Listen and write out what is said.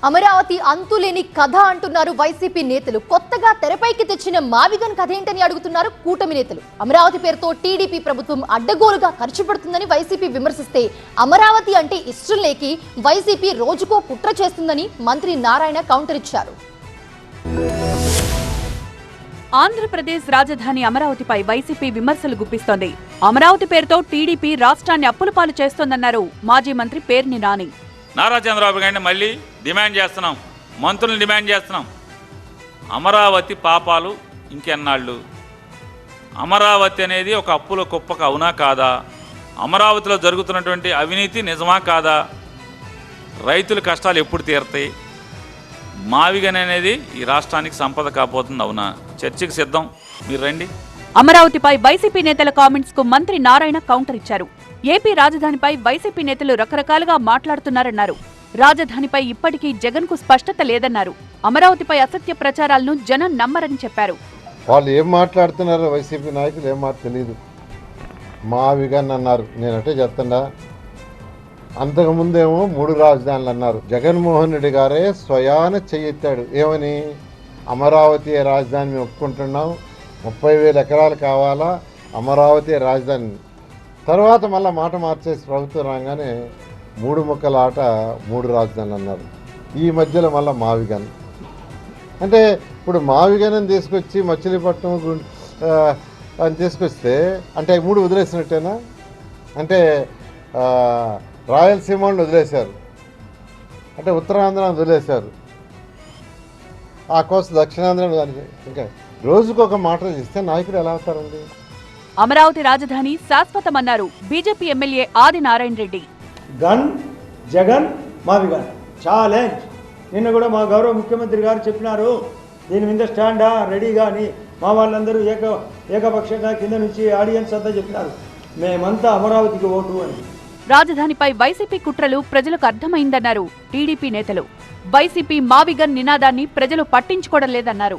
అమరావతి అంతులేని కథ అంటున్నారు వైసీపీ నేతలు. కొత్తగా తెరపైకి తెచ్చిన మావిగన్ కథ ఏంటని అడుగుతున్నారు కూటమి నేతలు. అమరావతి పేరుతో టీడీపీ ప్రభుత్వం అడ్డగోలుగా ఖర్చు పెడుతుందని వైసీపీ విమర్శిస్తే, అమరావతి అంటే ఇష్టం లేకి వైసీపీ రోజుకో కుట్ర చేస్తుందని మంత్రి నారాయణ కౌంటర్ ఇచ్చారు. ఆంధ్రప్రదేశ్ రాజధాని అమరావతిపై వైసీపీ విమర్శలు గుప్పిస్తోంది. అమరావతి పేరుతో టీడీపీ రాష్ట్రాన్ని అప్పుల పాలు చేస్తోందన్నారు మాజీ మంత్రి పేర్ని నాని. నారా చంద్రబాబు గారిని మళ్ళీ డిమాండ్ చేస్తున్నాం, మంత్రులను డిమాండ్ చేస్తున్నాం. అమరావతి పాపాలు ఇంకెన్నాళ్ళు? అమరావతి అనేది ఒక అప్పుల కుప్పకు అవునా కాదా? అమరావతిలో జరుగుతున్నటువంటి అవినీతి నిజమా కాదా? రైతుల కష్టాలు ఎప్పుడు తీరుతాయి? మావిగన్ అనేది ఈ రాష్ట్రానికి సంపద కాబోతుంది అవునా? చర్చకు సిద్ధం, మీరు రండి. అమరావతిపై వైసీపీ నేతల కామెంట్స్ కు మంత్రి నారాయణ కౌంటర్ ఇచ్చారు. ఏపీ రాజధానిపై వైసీపీ నేతలు రకరకాలుగా మాట్లాడుతున్నారన్నారు. రాజధానిపై ఇప్పటికీ జగన్ కు స్పష్టత లేదన్నారు. అమరావతిపై అసత్య ప్రచారాలను జనం నమ్మరని చెప్పారు. వాళ్ళు ఏం మాట్లాడుతున్నారో వైసీపీ నాయకులు ఏం మాట తెలియదు. మావిగన్ అన్నారు, నేనంటే చెప్తున్నా. అంతకుముందేమో 3 రాజధానులు అన్నారు. జగన్మోహన్ రెడ్డి గారే స్వయాన చెయ్యెత్తాడు. ఏమని? అమరావతి రాజధాని మేము ఒప్పుకుంటున్నాం, 30,000 ఎకరాలు కావాలా, అమరావతి రాజధాని. తర్వాత మళ్ళీ మాట మార్చేసి ప్రభుత్వం రాగానే 3 ముక్కల ఆట 3 రాజధానులు అన్నారు. ఈ మధ్యలో మళ్ళీ మావిగన్ అంటే ఇప్పుడు మావిగన్ అని తీసుకొచ్చి మచిలీపట్నం అని తీసుకొస్తే అంటే 3 వదిలేసినట్టేనా? అంటే రాయలసీమను వదిలేశారు, అంటే ఉత్తరాంధ్రాన్ని వదిలేశారు, ఆ కోసం దక్షిణాంధ్ర. ఇంకా రోజుకొక మాట ఇస్తే నాయకుడు ఎలా అవుతారండి? అమరావతి రాజధాని శాశ్వతమన్నారు BJP MLA Adi Narayana Reddy. Gun Jagan మావిగన్ ఛాలెంజ్. నిన్న కూడా మా గౌరవ ముఖ్యమంత్రి గారు చెప్పినారు, దీని మీద స్టాండా రెడీగా అని. మా వాళ్ళందరూ ఏకపక్షంగా కింద నుంచి ఆడియన్స్ అంతా చెప్పినారు, మేమంతా అమరావతికి ఓటు అని. రాజధానిపై వైసీపీ కుట్రలు ప్రజలకు అర్థమైందన్నారు టీడీపీ నేతలు. వైసీపీ మావిగన్ నినాదాన్ని ప్రజలు పట్టించుకోవడం లేదన్నారు.